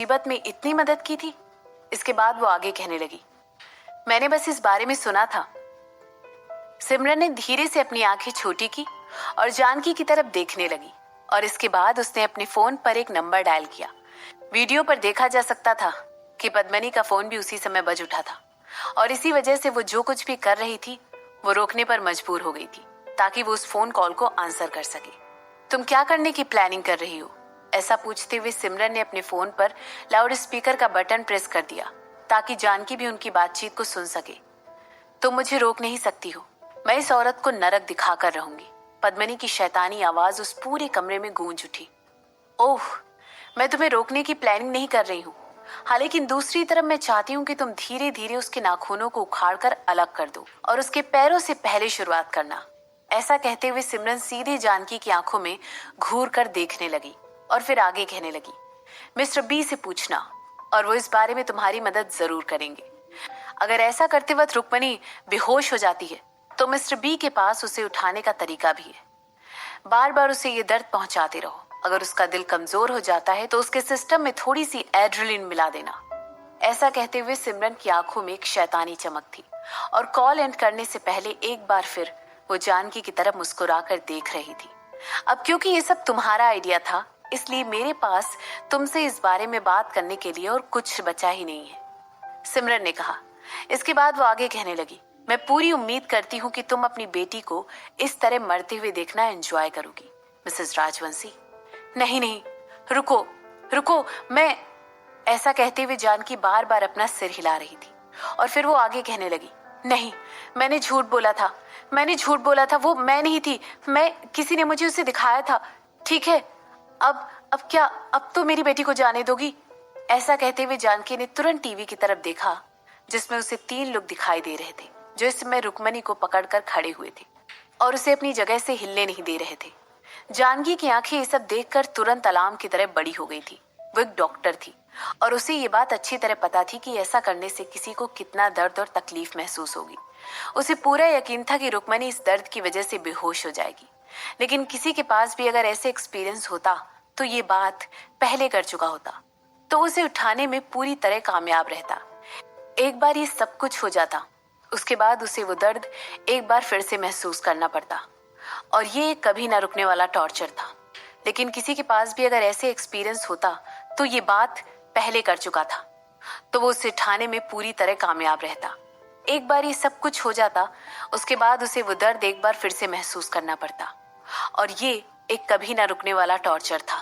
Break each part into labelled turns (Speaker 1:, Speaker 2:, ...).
Speaker 1: मुसीबत में इतनी मदद की थी। इसके बाद वो आगे कहने लगी, मैंने बस इस बारे में सुना था। सिमरन ने धीरे से अपनी आंखें छोटी की और जानकी की तरफ देखने लगी और इसके बाद उसने अपने फोन पर एक नंबर डायल किया। वीडियो पर देखा जा सकता था कि पद्मनी का फोन भी उसी समय बज उठा था और इसी वजह से वो जो कुछ भी कर रही थी वो रोकने पर मजबूर हो गई थी ताकि वो उस फोन कॉल को आंसर कर सके। तुम क्या करने की प्लानिंग कर रही हो? ऐसा पूछते हुए सिमरन ने अपने फोन पर लाउड स्पीकर का बटन प्रेस कर दिया ताकि जानकी भी उनकी बातचीत को सुन सके। तुम मुझे रोक नहीं सकती हो, मैं इस औरत को नरक दिखा कर रहूंगी। पद्मनी की शैतानी आवाज उस पूरे कमरे में गूंज उठी। ओह, मैं तुम्हें रोकने की प्लानिंग नहीं कर रही हूँ। हाँ, लेकिन दूसरी तरफ मैं चाहती हूँ कि तुम धीरे धीरे उसके नाखूनों को उखाड़कर अलग कर दो और उसके पैरों से पहले शुरुआत करना। ऐसा कहते हुए सिमरन सीधे जानकी की आंखों में घूर कर देखने लगी और फिर आगे कहने लगी, मिस्टर बी से पूछना और वो इस बारे में तुम्हारी मदद जरूर करेंगे। अगर ऐसा करते वक्त रुक्मणी बेहोश हो जाती है तो मिस्टर बी के पास उसे उठाने का तरीका भी है। बार बार उसे ये दर्द पहुंचाते रहो। अगर उसका दिल कमजोर हो जाता है तो उसके सिस्टम में थोड़ी सी एड्रेलिन मिला देना। ऐसा कहते हुए सिमरन की आंखों में एक शैतानी चमक थी और कॉल एंड करने से पहले एक बार फिर वो जानकी की तरफ मुस्कुराकर देख रही थी। अब क्योंकि ये सब तुम्हारा आइडिया था, इसलिए मेरे पास तुमसे इस बारे में बात करने के लिए और कुछ बचा ही नहीं है, सिमरन ने कहा। इसके बाद वो आगे कहने लगी, मैं पूरी उम्मीद करती हूँ कि तुम अपनी बेटी को इस तरह मरते हुए देखना एंजॉय करोगी, मिसेस राजवंशी। नहीं नहीं, रुको रुको, मैं। ऐसा कहते हुए जानकी बार बार अपना सिर हिला रही थी और फिर वो आगे कहने लगी, नहीं, मैंने झूठ बोला था, मैंने झूठ बोला था, वो मैं नहीं थी, मैं, किसी ने मुझे उसे दिखाया था। ठीक है, अब क्या, अब तो मेरी बेटी को जाने दोगी? ऐसा कहते हुए जानकी ने तुरंत टीवी की तरफ देखा जिसमें उसे 3 लोग दिखाई दे रहे थे जो इस समय रुक्मणी को पकड़कर खड़े हुए थे और उसे अपनी जगह से हिलने नहीं दे रहे थे। जानकी की आंखें ये सब देखकर तुरंत अलार्म की तरह बड़ी हो गई थी। वो एक डॉक्टर थी और उसे ये बात अच्छी तरह पता थी कि ऐसा करने से किसी को कितना दर्द और तकलीफ महसूस होगी। उसे पूरा यकीन था कि रुक्मणी इस दर्द की वजह से बेहोश हो जाएगी, लेकिन किसी के पास भी अगर ऐसे एक्सपीरियंस होता तो ये बात पहले कर चुका होता, तो उसे उठाने में पूरी तरह कामयाब रहता। एक बार ये सब कुछ हो जाता, उसके बाद उसे वो दर्द एक बार फिर से महसूस करना पड़ता और ये कभी ना रुकने वाला टॉर्चर था। लेकिन किसी के पास भी अगर ऐसे एक्सपीरियंस होता तो ये बात पहले कर चुका था, तो वो उसे उठाने में पूरी तरह कामयाब रहता। एक बार ये सब कुछ हो जाता, उसके बाद उसे वो दर्द एक बार फिर से महसूस करना पड़ता और ये एक कभी ना रुकने वाला टॉर्चर था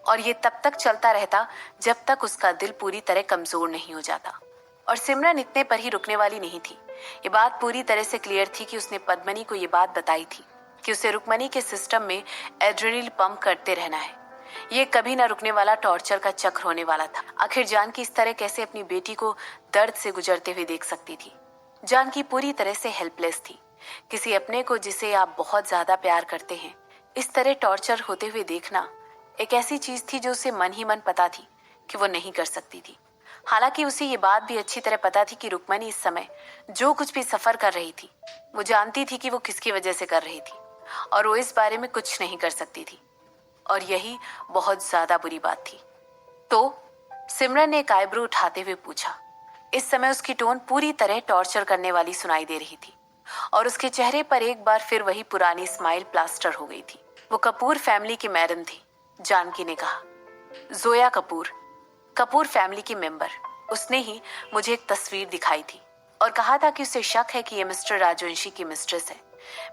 Speaker 1: और ये तब तक चलता रहता जब तक उसका दिल पूरी तरह कमजोर नहीं हो जाता। और सिमरन इतने पर ही रुकने वाली नहीं थी। ये बात पूरी तरह से क्लियर थी कि उसने पद्मनी को ये बात बताई थी कि उसे रुक्मणी के सिस्टम में एड्रेनल पंप करते रहना है। ये कभी ना रुकने वाला टॉर्चर का चक्र होने वाला था। आखिर जानकी इस तरह कैसे अपनी बेटी को दर्द से गुजरते हुए देख सकती थी? जानकी पूरी तरह से हेल्पलेस थी। किसी अपने को जिसे आप बहुत ज्यादा प्यार करते हैं इस तरह टॉर्चर होते हुए देखना एक ऐसी चीज थी जो उसे मन ही मन पता थी कि वो नहीं कर सकती थी। हालांकि उसे ये बात भी अच्छी तरह पता थी कि रुक्मणी इस समय जो कुछ भी सफर कर रही थी वो जानती थी कि वो किसकी वजह से कर रही थी और वो इस बारे में कुछ नहीं कर सकती थी और यही बहुत ज्यादा बुरी बात थी। तो सिमरन ने एक आईब्रो उठाते हुए पूछा। इस समय उसकी टोन पूरी तरह टॉर्चर करने वाली सुनाई दे रही थी और उसके चेहरे पर एक बार फिर वही पुरानी स्माइल प्लास्टर हो गई थी। वो कपूर फैमिली की मैडम थी, जानकी ने कहा। जोया कपूर, कपूर फैमिली की मेंबर। उसने ही मुझे एक तस्वीर दिखाई थी और कहा था कि उसे शक है कि ये मिस्टर राजवंशी की मिस्ट्रेस है।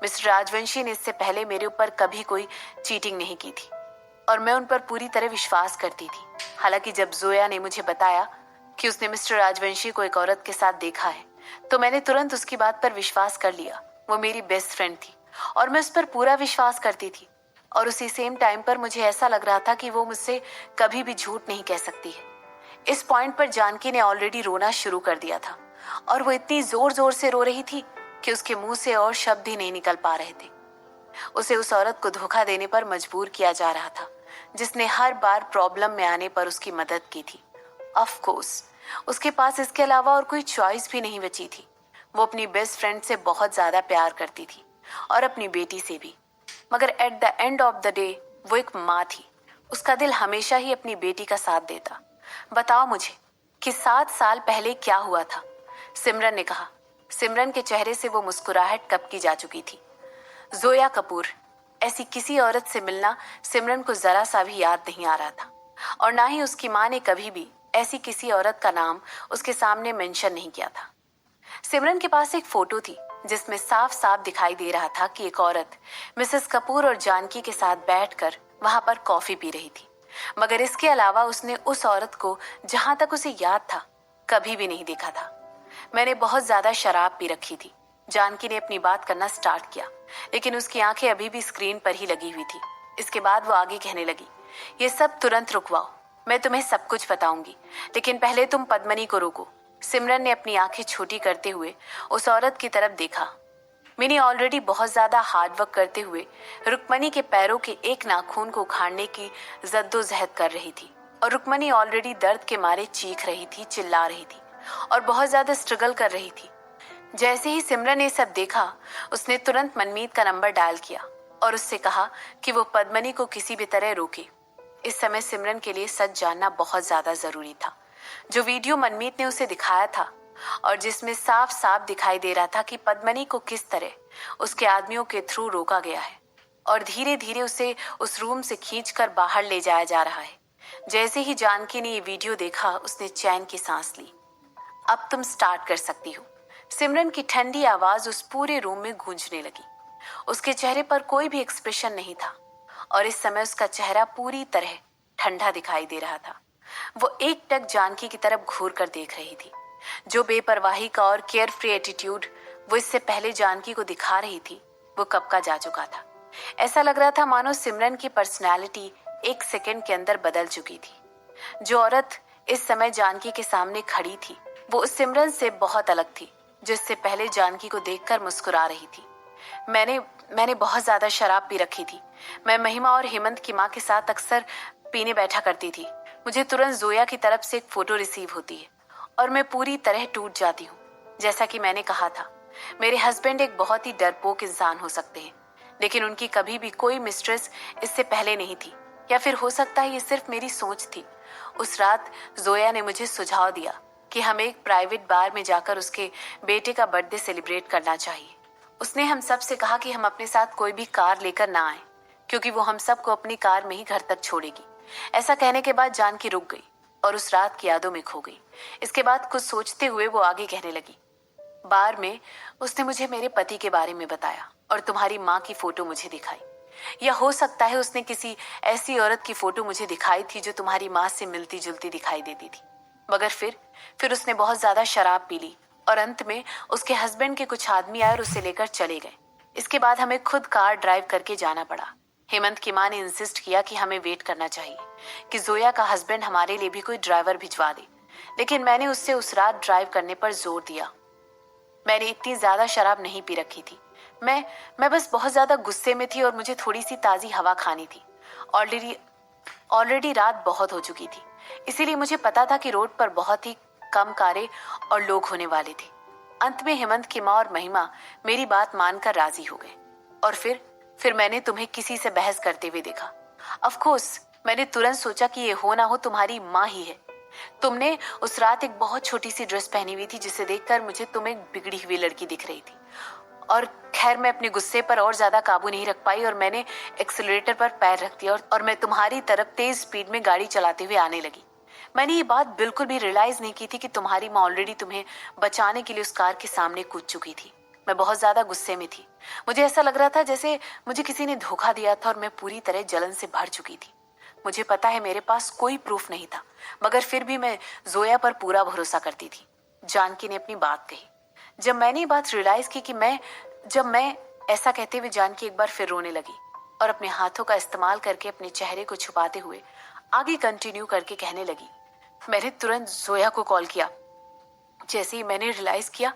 Speaker 1: मिस्टर राजवंशी ने इससे पहले मेरे ऊपर कभी कोई चीटिंग नहीं की थी और मैं उन पर पूरी तरह विश्वास करती थी। हालांकि जब जोया ने मुझे बताया कि उसने मिस्टर राजवंशी को एक औरत के साथ देखा है तो मैंने तुरंत उसकी बात पर विश्वास कर लिया। वो मेरी बेस्ट फ्रेंड थी और मैं उस पर पूरा विश्वास करती थी और उसी सेम टाइम पर मुझे ऐसा लग रहा था कि वो मुझसे कभी भी झूठ नहीं कह सकती है। इस पॉइंट पर जानकी ने ऑलरेडी रोना शुरू कर दिया था और वो इतनी जोर जोर से रो रही थी कि उसके मुंह से और शब्द ही नहीं निकल पा रहे थे। उसे उस औरत को धोखा देने पर मजबूर किया जा रहा था जिसने हर बार प्रॉब्लम में आने पर उसकी मदद की थी। ऑफ कोर्स उसके पास इसके अलावा और कोई चॉइस भी नहीं बची थी। वो अपनी बेस्ट फ्रेंड से बहुत ज्यादा प्यार करती थी और अपनी बेटी से भी, मगर at the end of the day वो एक माँ थी। उसका दिल हमेशा ही अपनी बेटी का साथ देता। बताओ मुझे कि 7 साल पहले क्या हुआ था, सिमरन ने कहा। सिमरन के चेहरे से वो मुस्कुराहट कब की जा चुकी थी। जोया कपूर, ऐसी किसी औरत से मिलना सिमरन को जरा सा भी याद नहीं आ रहा था, और ना ही उसकी माँ ने कभी भी ऐसी किसी औरत का नाम उसके सामने मेंशन नहीं किया था। सिमरन के पास एक फोटो थी जिसमें साफ साफ दिखाई दे रहा था कि एक औरत मिसेस कपूर और जानकी के साथ बैठकर वहां पर कॉफी पी रही थी, मगर इसके अलावा उसने उस औरत को, जहां तक उसे याद था, कभी भी नहीं देखा था। मैंने बहुत ज्यादा शराब पी रखी थी। जानकी ने अपनी बात करना स्टार्ट किया, लेकिन उसकी आंखें अभी भी स्क्रीन पर ही लगी हुई थी। इसके बाद वो आगे कहने लगी, ये सब तुरंत रुकवाओ, मैं तुम्हें सब कुछ बताऊंगी, लेकिन पहले तुम पद्मनी को रोको। सिमरन ने अपनी आंखें छोटी करते हुए उस औरत की तरफ देखा। मिनी ऑलरेडी बहुत ज्यादा हार्डवर्क करते हुए रुक्मणी के पैरों के एक नाखून को उखाड़ने की जद्दोजहद कर रही थी, और रुक्मणी ऑलरेडी दर्द के मारे चीख रही थी, चिल्ला रही थी और बहुत ज्यादा स्ट्रगल कर रही थी। जैसे ही सिमरन ने सब देखा, उसने तुरंत मनमीत का नंबर डायल किया और उससे कहा कि वो पद्मनी को किसी भी तरह रोके। इस समय सिमरन के लिए सच जानना बहुत ज्यादा जरूरी था। जो वीडियो मनमीत ने उसे दिखाया था और जिसमें साफ साफ दिखाई दे रहा था कि पद्मनी को किस तरह उसके आदमियों के थ्रू रोका गया है और धीरे धीरे उसे उस रूम से खींचकर बाहर ले जाया जा रहा है। जैसे ही जानकी ने ये वीडियो देखा, उसने चैन की सांस ली। अब तुम स्टार्ट कर सकती हो, सिमरन की ठंडी आवाज उस पूरे रूम में गूंजने लगी। उसके चेहरे पर कोई भी एक्सप्रेशन नहीं था और इस समय उसका चेहरा पूरी तरह ठंडा दिखाई दे रहा था। वो एकटक जानकी की तरफ घूर कर देख रही थी। जो बेपरवाही का और केयर फ्री एटीट्यूड वो इससे पहले जानकी को दिखा रही थी, वो कब का जा चुका था। ऐसा लग रहा था मानो सिमरन की पर्सनैलिटी 1 सेकंड के अंदर बदल चुकी थी। जो औरत इस समय जानकी के सामने खड़ी थी, वो उस सिमरन से बहुत अलग थी जो इससे पहले जानकी को देखकर मुस्कुरा रही थी। मैंने बहुत ज्यादा शराब पी रखी थी। मैं महिमा और हेमंत की माँ के साथ अक्सर पीने बैठा करती थी। मुझे तुरंत जोया की तरफ से एक फोटो रिसीव होती है और मैं पूरी तरह टूट जाती हूँ। जैसा कि मैंने कहा था, मेरे हस्बैंड एक बहुत ही डरपोक इंसान हो सकते हैं, लेकिन उनकी कभी भी कोई मिस्ट्रेस इससे पहले नहीं थी, या फिर हो सकता है ये सिर्फ मेरी सोच थी। उस रात जोया ने मुझे सुझाव दिया कि हमें एक प्राइवेट बार में जाकर उसके बेटे का बर्थडे सेलिब्रेट करना चाहिए। उसने हम सब से कहा कि हम अपने साथ कोई भी कार लेकर ना आए, क्योंकि वो हम सबको अपनी कार में ही घर तक छोड़ेगी। ऐसा कहने के बाद जानकी रुक गई और उस रात की यादों में खो गई। इसके बाद कुछ सोचते हुए वो आगे कहने लगी, बार में उसने मुझे मेरे पति के बारे में बताया और तुम्हारी माँ की फोटो मुझे दिखाई, या हो सकता है उसने किसी ऐसी औरत की फोटो मुझे दिखाई थी जो तुम्हारी माँ से मिलती जुलती दिखाई देती थी। मगर फिर उसने बहुत ज्यादा शराब पी ली और अंत में उसके हस्बैंड के कुछ आदमी आए और उसे लेकर चले गए। इसके बाद हमें खुद कार ड्राइव करके जाना पड़ा। हेमंत की माँ ने इंसिस्ट किया कि हमें वेट करना चाहिए कि जोया का हस्बैंड हमारे लिए भी कोई ड्राइवर भिजवा दे, लेकिन मैंने उससे उस रात ड्राइव करने पर जोर दिया। मैंने इतनी ज्यादा शराब नहीं पी रखी थी। मैं बस बहुत ज्यादा गुस्से में थी और मुझे थोड़ी सी ताजी हवा खानी थी। ऑलरेडी रात बहुत हो चुकी थी, इसीलिए मुझे पता था कि रोड पर बहुत ही कम कारें और लोग होने वाले थे। अंत में हेमंत की माँ और महिमा मेरी बात मानकर राजी हो गए और फिर मैंने तुम्हें किसी से बहस करते हुए देखा। ऑफ कोर्स मैंने तुरंत सोचा कि ये हो ना हो तुम्हारी माँ ही है। तुमने उस रात एक बहुत छोटी सी ड्रेस पहनी हुई थी जिसे देखकर मुझे तुम एक बिगड़ी हुई लड़की दिख रही थी। और खैर मैं अपने गुस्से पर और ज्यादा काबू नहीं रख पाई और मैंने एक्सीलरेटर पर पैर रख दिया और मैं तुम्हारी तरफ तेज स्पीड में गाड़ी चलाते हुए आने लगी। मैंने ये बात बिल्कुल भी रियलाइज नहीं की थी कि तुम्हारी माँ ऑलरेडी तुम्हें बचाने के लिए उस कार के सामने कूद चुकी थी। मैं बहुत ज्यादा गुस्से में थी। मुझे ऐसा लग रहा था जैसे मुझे किसी ने धोखा दिया था और मैं पूरी तरह जलन से भर चुकी थी। मुझे पता है मेरे पास कोई प्रूफ नहीं था, मगर फिर भी मैं जोया पर पूरा भरोसा करती थी। जानकी ने अपनी बात कही। जब मैंने ये बात रियलाइज की कि जब मैं ऐसा कहते हुए जानकी एक बार फिर रोने लगी और अपने हाथों का इस्तेमाल करके अपने चेहरे को छुपाते हुए आगे कंटिन्यू करके कहने लगी, मैंने तुरंत जोया को कॉल किया। जैसे ही मैंने रियलाइज किया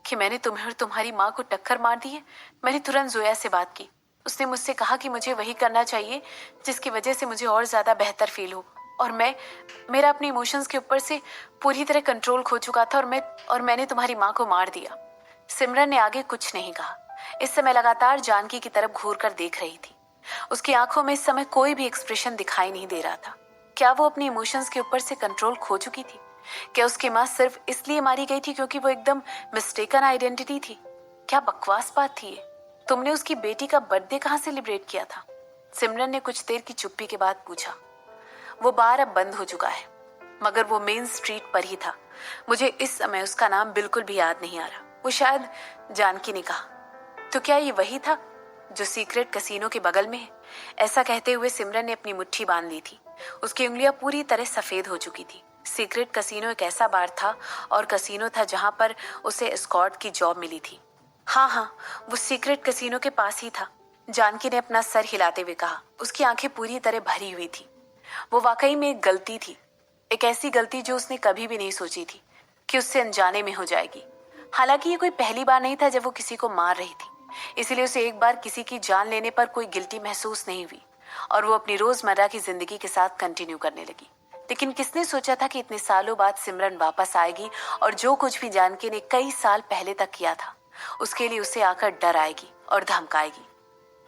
Speaker 1: कि मैंने तुम्हें और तुम्हारी माँ को टक्कर मार दी है, मैंने तुरंत जोया से बात की। उसने मुझसे कहा कि मुझे वही करना चाहिए जिसकी वजह से मुझे और ज्यादा बेहतर फील हो, और मेरा अपने इमोशंस के ऊपर से पूरी तरह कंट्रोल खो चुका था और मैंने तुम्हारी माँ को मार दिया। सिमरन ने आगे कुछ नहीं कहा। इस समय लगातार जानकी की तरफ घूर कर देख रही थी। उसकी आंखों में इस समय कोई भी एक्सप्रेशन दिखाई नहीं दे रहा था। क्या वो अपनी इमोशंस के ऊपर से कंट्रोल खो चुकी थी? क्या उसकी माँ सिर्फ इसलिए मारी गई थी क्योंकि वो एकदम मिस्टेकन आइडेंटिटी थी? क्या बकवास बात थी ये? तुमने उसकी बेटी का बर्थडे कहाँ सेलिब्रेट किया था? सिमरन ने कुछ देर की चुप्पी के बाद पूछा। वो बार अब बंद हो चुका है, मगर वो मेन स्ट्रीट पर ही था। मुझे इस समय उसका नाम बिल्कुल भी याद नहीं आ रहा। वो शायद जानकी ने कहा। तो क्या ये वही था जो सीक्रेट कसीनो के बगल में है? ऐसा कहते हुए सिमरन ने अपनी मुट्ठी बांध ली थी। उसकी उंगलियां पूरी तरह सफेद हो चुकी थी। सीक्रेट कसीनो एक ऐसा बार था और कसीनो था जहां पर उसे एस्कॉर्ट की जॉब मिली थी। हाँ हाँ, वो सीक्रेट कसीनो के पास ही था। जानकी ने अपना सर हिलाते हुए कहा। उसकी आंखें पूरी तरह भरी हुई थी। वो वाकई में एक गलती थी, एक ऐसी गलती जो उसने कभी भी नहीं सोची थी कि उससे अनजाने में हो जाएगी। हालांकि ये कोई पहली बार नहीं था जब वो किसी को मार रही थी, इसीलिए उसे एक बार किसी की जान लेने पर कोई गिल्टी महसूस नहीं हुई और वो अपनी रोजमर्रा की जिंदगी के साथ कंटिन्यू करने लगी। लेकिन किसने सोचा था कि इतने सालों बाद सिमरन वापस आएगी और जो कुछ भी जानकी ने कई साल पहले तक किया था उसके लिए उसे आकर डर आएगी और धमकाएगी।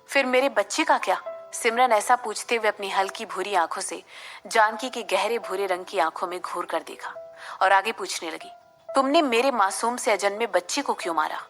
Speaker 1: फिर मेरे बच्चे का क्या? सिमरन ऐसा पूछते हुए अपनी हल्की भूरी आंखों से जानकी के गहरे भूरे रंग की आंखों में घूर कर देखा और आगे पूछने लगी। तुमने मेरे मासूम से अजन्मे बच्चे को क्यों मारा?